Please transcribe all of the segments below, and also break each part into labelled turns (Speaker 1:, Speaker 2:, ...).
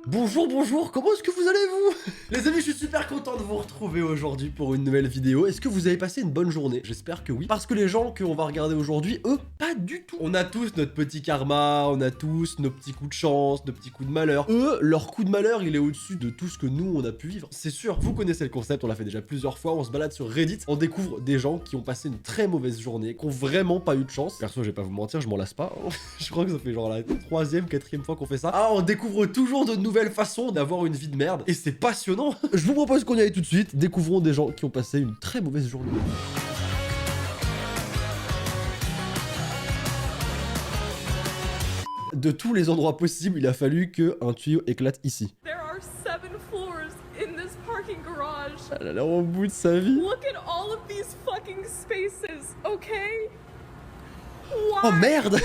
Speaker 1: Bonjour, bonjour, comment est-ce que vous allez vous? Les amis, je suis super content de vous retrouver aujourd'hui pour une nouvelle vidéo. Est-ce que vous avez passé une bonne journée? J'espère que oui. Parce que les gens qu'on va regarder aujourd'hui, eux, pas du tout. On a tous notre petit karma, on a tous nos petits coups de chance, nos petits coups de malheur. Eux, leur coup de malheur, il est au-dessus de tout ce que nous, on a pu vivre. C'est sûr, vous connaissez le concept, on l'a fait déjà plusieurs fois, on se balade sur Reddit, on découvre des gens qui ont passé une très mauvaise journée, qui ont vraiment pas eu de chance. Perso, je vais pas vous mentir, je m'en lasse pas. Je crois que ça fait genre la troisième, quatrième fois qu'on fait ça. Ah, on découvre toujours de nouvelles façons d'avoir une vie de merde. Et c'est passionnant. Je vous propose qu'on y aille tout de suite. Découvrons des gens qui ont passé une très mauvaise journée. De tous les endroits possibles, il a fallu qu'un tuyau éclate ici.
Speaker 2: There are 7 floors in this parking garage.
Speaker 1: Elle a l'air au bout de sa vie.
Speaker 2: Look at all of these fucking spaces, okay? Why?
Speaker 1: Oh merde.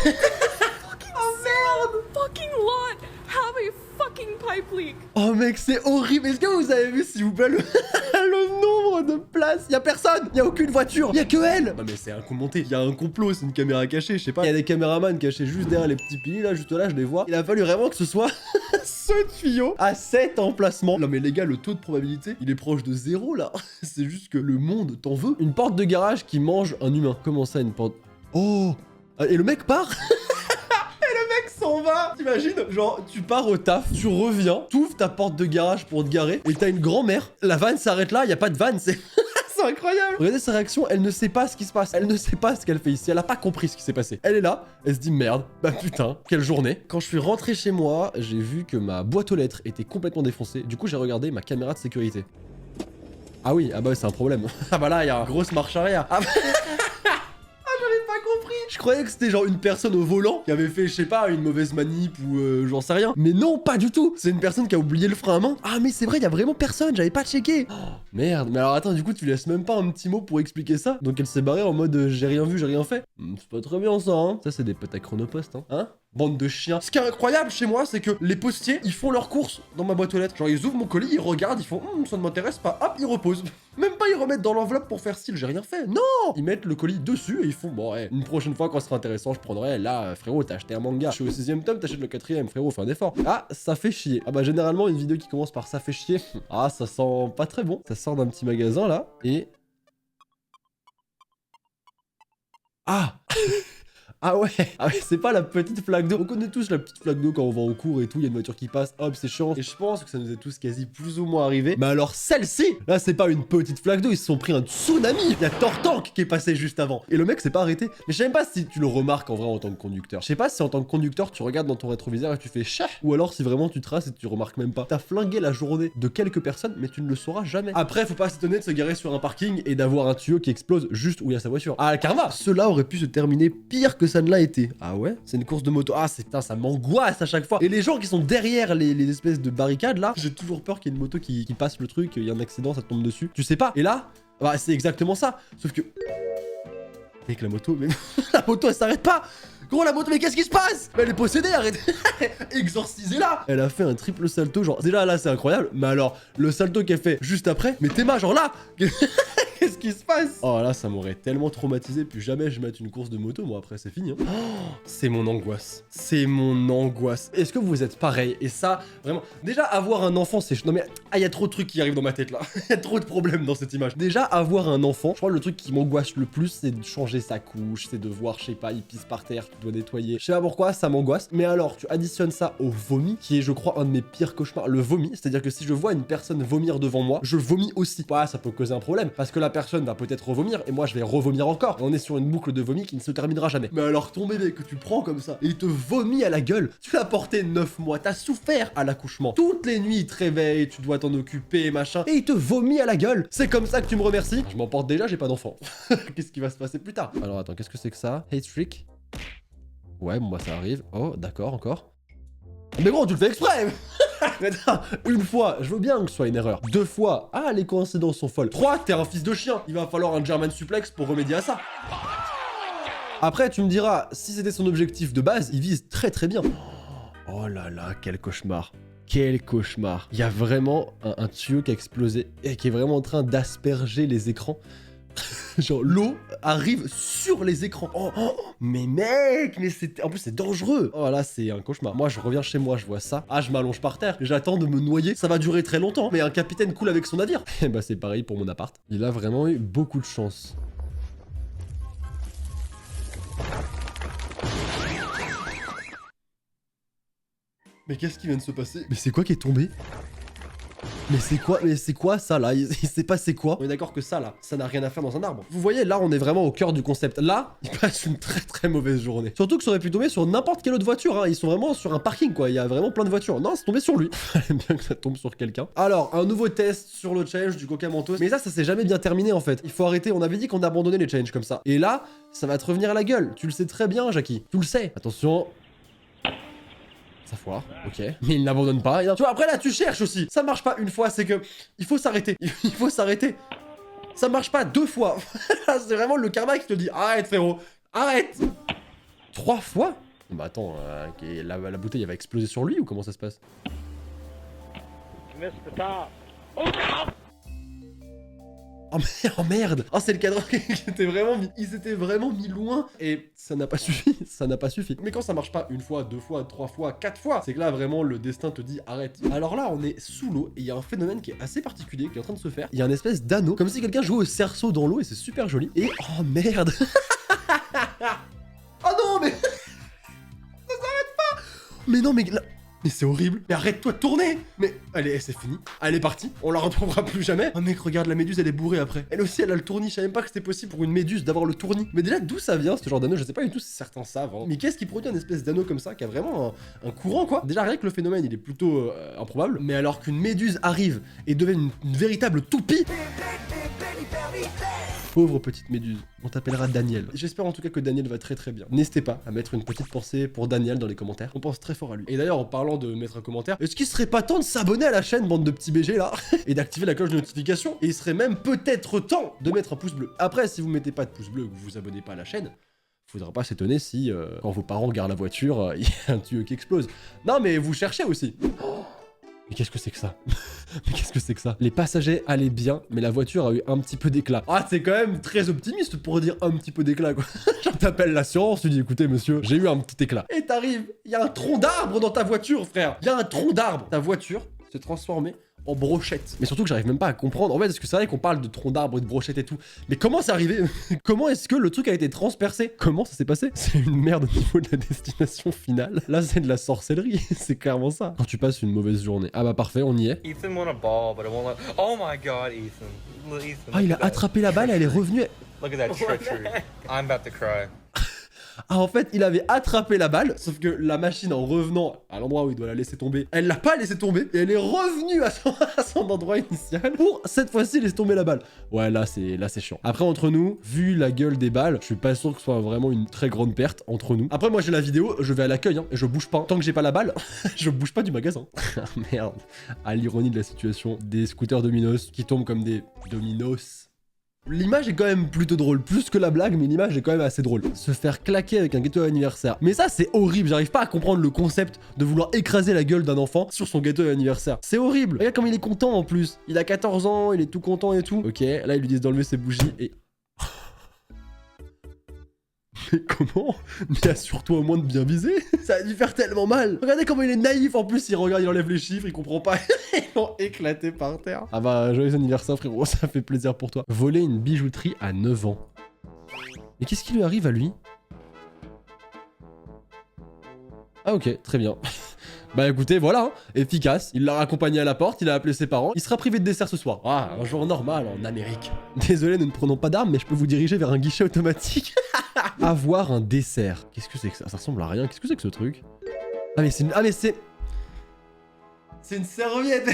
Speaker 2: Oh merde! Fucking lot have a fucking pipe leak.
Speaker 1: Oh mec, c'est horrible. Est-ce que vous avez vu, s'il vous plaît, le, le nombre de places? Y a personne. Y a aucune voiture. Y a que elle. Non mais c'est un coup monté. Y a un complot, c'est une caméra cachée, je sais pas. Y a des caméramans cachés juste derrière les petits piliers là, juste là, je les vois. Il a fallu vraiment que ce soit ce tuyau à cet emplacement. Non mais les gars, le taux de probabilité, il est proche de 0 là. C'est juste que le monde t'en veut. Une porte de garage qui mange un humain. Comment ça, une porte? Oh. Et le mec part. S'en va. T'imagines, genre tu pars au taf, tu reviens, t'ouvres ta porte de garage pour te garer et t'as une grand-mère. La vanne s'arrête là, y a pas de vanne, c'est c'est incroyable. Regardez sa réaction, elle ne sait pas ce qui se passe, elle ne sait pas ce qu'elle fait ici, elle a pas compris ce qui s'est passé. Elle est là, elle se dit merde, bah putain, quelle journée. Quand je suis rentré chez moi, j'ai vu que ma boîte aux lettres était complètement défoncée. Du coup, j'ai regardé ma caméra de sécurité. Ah oui, ah bah c'est un problème. Ah bah là, il y a une grosse marche arrière. Ah bah... Je croyais que c'était genre une personne au volant qui avait fait, je sais pas, une mauvaise manip ou j'en sais rien. Mais non, pas du tout. C'est une personne qui a oublié le frein à main. Ah mais c'est vrai, il y a vraiment personne, j'avais pas checké. Oh, merde, mais alors attends, du coup tu laisses même pas un petit mot pour expliquer ça? Donc elle s'est barrée en mode j'ai rien vu, j'ai rien fait. C'est pas très bien ça, hein. Ça c'est des potes à Chronopost, hein. Bande de chiens. Ce qui est incroyable chez moi, c'est que les postiers, ils font leurs courses dans ma boîte aux lettres. Genre, ils ouvrent mon colis, ils regardent, ils font ça ne m'intéresse pas. Hop, ils reposent. Même pas ils remettent dans l'enveloppe pour faire style, j'ai rien fait. Non. Ils mettent le colis dessus et ils font bon, ouais, une prochaine fois quand ce sera intéressant, je prendrai. Là, frérot, t'as acheté un manga. Je suis au 6ème tome, t'achètes le 4ème, frérot, fais un effort. Ah, ça fait chier. Ah bah, généralement, une vidéo qui commence par ça fait chier. Ah, ça sent pas très bon. Ça sort d'un petit magasin là et. Ah. Ah ouais, c'est pas la petite flaque d'eau. On connaît tous la petite flaque d'eau quand on va en cours et tout, il y a une voiture qui passe, hop, c'est chiant. Et je pense que ça nous est tous quasi plus ou moins arrivé. Mais alors celle-ci, là c'est pas une petite flaque d'eau, ils se sont pris un tsunami. Il y a Tortank qui est passé juste avant. Et le mec s'est pas arrêté. Mais je sais même pas si tu le remarques en vrai en tant que conducteur. Je sais pas si en tant que conducteur tu regardes dans ton rétroviseur et tu fais chat. Ou alors si vraiment tu traces et tu remarques même pas. T'as flingué la journée de quelques personnes, mais tu ne le sauras jamais. Après, faut pas s'étonner de se garer sur un parking et d'avoir un tuyau qui explose juste où il y a sa voiture. Ah, karma. Cela aurait pu se terminer pire que ça ne l'a été. Ah ouais? C'est une course de moto. Ah, c'est putain, ça m'angoisse à chaque fois. Et les gens qui sont derrière les espèces de barricades là, j'ai toujours peur qu'il y ait une moto qui passe le truc, il y a un accident, ça tombe dessus. Tu sais pas. Et là, bah, c'est exactement ça. Sauf que. Mec, la moto, mais. La moto, elle s'arrête pas! Gros, la moto, mais qu'est-ce qui se passe? Elle est possédée, arrête. Exorcisez-la. Elle a fait un triple salto, genre, déjà là, c'est incroyable. Mais alors, le salto qu'elle fait juste après, mais Théma, genre là. Qu'est-ce qui se passe? Oh là, ça m'aurait tellement traumatisé. Plus jamais je mette une course de moto. Moi, après, c'est fini. Hein. Oh, c'est mon angoisse. C'est mon angoisse. Est-ce que vous êtes pareil? Et ça, vraiment. Déjà, avoir un enfant, c'est. Non, mais. Ah, il y a trop de trucs qui arrivent dans ma tête là. Il y a trop de problèmes dans cette image. Déjà, avoir un enfant, je crois que le truc qui m'angoisse le plus, c'est de changer sa couche. C'est de voir, je sais pas, il pisse par terre, tu dois nettoyer. Je sais pas pourquoi, ça m'angoisse. Mais alors, tu additionnes ça au vomi, qui est, je crois, un de mes pires cauchemars. Le vomi, c'est-à-dire que si je vois une personne vomir devant moi, je vomis aussi. Ouais, ça peut causer un problème. Parce que la personne va peut-être revomir et moi je vais revomir encore. Et on est sur une boucle de vomi qui ne se terminera jamais. Mais alors ton bébé que tu prends comme ça et il te vomit à la gueule, tu l'as porté 9 mois, t'as souffert à l'accouchement. Toutes les nuits il te réveille, tu dois t'en occuper, machin, et il te vomit à la gueule. C'est comme ça que tu me remercies. Je m'en porte déjà, j'ai pas d'enfant. Qu'est-ce qui va se passer plus tard? Alors attends, qu'est-ce que c'est que ça? Hate streak? Ouais, bon bah ça arrive. Oh, d'accord, encore. Mais gros, tu le fais exprès. Une fois, je veux bien que ce soit une erreur. 2 fois, ah, les coïncidences sont folles. 3, t'es un fils de chien. Il va falloir un German suplex pour remédier à ça. Après, tu me diras, si c'était son objectif de base, il vise très très bien. Oh là là, quel cauchemar. Quel cauchemar. Il y a vraiment un tuyau qui a explosé et qui est vraiment en train d'asperger les écrans. Genre l'eau arrive sur les écrans. Mais mec, mais c'est... En plus c'est dangereux. Oh là c'est un cauchemar. Moi je reviens chez moi, je vois ça. Ah je m'allonge par terre. J'attends de me noyer. Ça va durer très longtemps. Mais un capitaine coule avec son navire. Et bah c'est pareil pour mon appart. Il a vraiment eu beaucoup de chance. Mais qu'est-ce qui vient de se passer? Mais c'est quoi qui est tombé? Mais c'est quoi ça là? Il s'est passé quoi? On est d'accord que ça là, ça n'a rien à faire dans un arbre. Vous voyez, là on est vraiment au cœur du concept. Là, il passe une très mauvaise journée. Surtout que ça aurait pu tomber sur n'importe quelle autre voiture, hein. Ils sont vraiment sur un parking quoi, il y a vraiment plein de voitures. Non, c'est tombé sur lui. J'aime bien que ça tombe sur quelqu'un. Alors, un nouveau test sur le challenge du Coca Mentos. Mais ça s'est jamais bien terminé en fait. Il faut arrêter, on avait dit qu'on abandonnait les challenges comme ça. Et là, ça va te revenir à la gueule. Tu le sais très bien, Jackie. Tu le sais. Attention. Ça foire, ok. Mais il n'abandonne pas. Et tu vois, après là, tu cherches aussi. Ça marche pas une fois, c'est que... Il faut s'arrêter. Il faut s'arrêter. Ça marche pas 2 fois. C'est vraiment le karma qui te dit, arrête frérot. Arrête. 3 fois? Bah attends, la bouteille, elle va exploser sur lui ou comment ça se passe? Oh merde! Oh c'est le cadre qui s'était vraiment mis. Il s'était vraiment mis loin et ça n'a pas suffi. Ça n'a pas suffi. Mais quand ça marche pas 1 fois, 2 fois, 3 fois, 4 fois, c'est que là vraiment le destin te dit arrête. Alors là on est sous l'eau et il y a un phénomène qui est assez particulier qui est en train de se faire. Il y a une espèce d'anneau, comme si quelqu'un jouait au cerceau dans l'eau et c'est super joli. Et oh merde! Oh non mais... Ça s'arrête pas! Mais non mais là... Mais c'est horrible. Mais arrête-toi de tourner. Mais allez, c'est fini. Elle est partie. On la retrouvera plus jamais. Oh mec, regarde, la méduse, elle est bourrée après. Elle aussi, elle a le tournis. Je savais même pas que c'était possible pour une méduse d'avoir le tournis. Mais déjà, d'où ça vient, ce genre d'anneau? Je sais pas du tout si certains savent. Hein. Mais qu'est-ce qui produit un espèce d'anneau comme ça, qui a vraiment un courant, quoi? Déjà, rien que le phénomène, il est plutôt improbable. Mais alors qu'une méduse arrive et devienne une véritable toupie... Pauvre petite méduse, on t'appellera Daniel. J'espère en tout cas que Daniel va très bien. N'hésitez pas à mettre une petite pensée pour Daniel dans les commentaires. On pense très fort à lui. Et d'ailleurs, en parlant de mettre un commentaire, est-ce qu'il serait pas temps de s'abonner à la chaîne, bande de petits BG là, et d'activer la cloche de notification? Et il serait même peut-être temps de mettre un pouce bleu. Après, si vous mettez pas de pouce bleu ou que vous vous abonnez pas à la chaîne, faudra pas s'étonner si, quand vos parents garent la voiture, il y a un tuyau qui explose. Non mais vous cherchez aussi. Mais qu'est-ce que c'est que ça? Mais qu'est-ce que c'est que ça? Les passagers allaient bien, mais la voiture a eu un petit peu d'éclat. Ah, c'est quand même très optimiste pour dire un petit peu d'éclat, quoi. Genre, t'appelles l'assurance, tu dis, écoutez, monsieur, j'ai eu un petit éclat. Et t'arrives, il y a un tronc d'arbre dans ta voiture, frère. Il y a un tronc d'arbre. Ta voiture s'est transformée en brochette. Mais surtout que j'arrive même pas à comprendre. En fait, parce que c'est vrai qu'on parle de tronc d'arbre et de brochette et tout. Mais comment c'est arrivé? Comment est-ce que le truc a été transpercé? Comment ça s'est passé? C'est une merde au niveau de la destination finale. Là, c'est de la sorcellerie. C'est clairement ça. Quand tu passes une mauvaise journée. Ah bah parfait, on y est.
Speaker 3: Ethan won a ball, but it won't let... Oh my god, Ethan. Ethan.
Speaker 1: Ah, il a attrapé la balle, elle est revenue.
Speaker 3: Look at that treachery. I'm about to cry.
Speaker 1: Ah, en fait, il avait attrapé la balle, sauf que la machine, en revenant à l'endroit où il doit la laisser tomber, elle l'a pas laissé tomber, et elle est revenue à son endroit initial pour, cette fois-ci, laisser tomber la balle. Ouais, là, c'est chiant. Après, entre nous, vu la gueule des balles, je suis pas sûr que ce soit vraiment une très grande perte entre nous. Après, moi, j'ai la vidéo, je vais à l'accueil, hein, et je bouge pas. Tant que j'ai pas la balle, je bouge pas du magasin. Merde. À l'ironie de la situation, des scooters dominos qui tombent comme des dominos. L'image est quand même plutôt drôle, plus que la blague, mais l'image est quand même assez drôle. Se faire claquer avec un gâteau d'anniversaire. Mais ça, c'est horrible, j'arrive pas à comprendre le concept de vouloir écraser la gueule d'un enfant sur son gâteau d'anniversaire. C'est horrible. Regarde comme il est content en plus. Il a 14 ans, il est tout content et tout. Ok, là, ils lui disent d'enlever ses bougies et... Mais comment? Mais assure-toi au moins de bien viser. Ça a dû faire tellement mal. Regardez comment il est naïf en plus, il regarde, il enlève les chiffres, il comprend pas. Ils l'ont éclaté par terre. Ah bah, joyeux anniversaire frérot, ça fait plaisir pour toi. Voler une bijouterie à 9 ans. Mais qu'est-ce qui lui arrive à lui? Ah ok, très bien. Bah écoutez, voilà, hein, efficace. Il l'a raccompagné à la porte, il a appelé ses parents. Il sera privé de dessert ce soir. Ah, un jour normal en Amérique. Désolé, nous ne prenons pas d'armes, mais je peux vous diriger vers un guichet automatique. Avoir un dessert. Qu'est-ce que c'est que ça? Ça ressemble à rien. Qu'est-ce que c'est que ce truc? Ah mais c'est une... Ah mais c'est... C'est une serviette.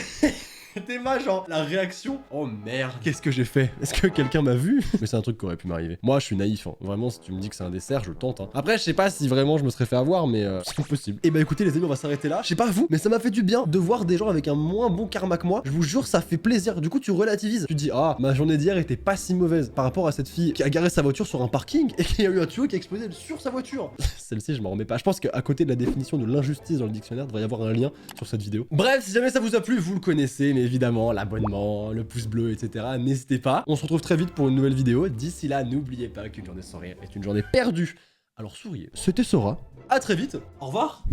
Speaker 1: T'es ma genre la réaction. Oh merde, qu'est-ce que j'ai fait? Est-ce que quelqu'un m'a vu? Mais c'est un truc qui aurait pu m'arriver. Moi je suis naïf, hein. Vraiment si tu me dis que c'est un dessert, je tente. Hein. Après je sais pas si vraiment je me serais fait avoir, mais c'est possible. Et bah écoutez les amis, on va s'arrêter là. Je sais pas vous, mais ça m'a fait du bien de voir des gens avec un moins bon karma que moi. Je vous jure, ça fait plaisir. Du coup tu relativises. Tu dis ah ma journée d'hier était pas si mauvaise par rapport à cette fille qui a garé sa voiture sur un parking et qui a eu un tuyau qui a explosé sur sa voiture. Celle-ci je m'en remets pas. Je pense qu'à côté de la définition de l'injustice dans le dictionnaire, il devrait y avoir un lien sur cette vidéo. Bref, si jamais ça vous a plu, vous le connaissez. évidemment l'abonnement, le pouce bleu, etc. N'hésitez pas. On se retrouve très vite pour une nouvelle vidéo. D'ici là, n'oubliez pas qu'une journée sans rire est une journée perdue. Alors souriez. C'était Sora. À très vite. Au revoir.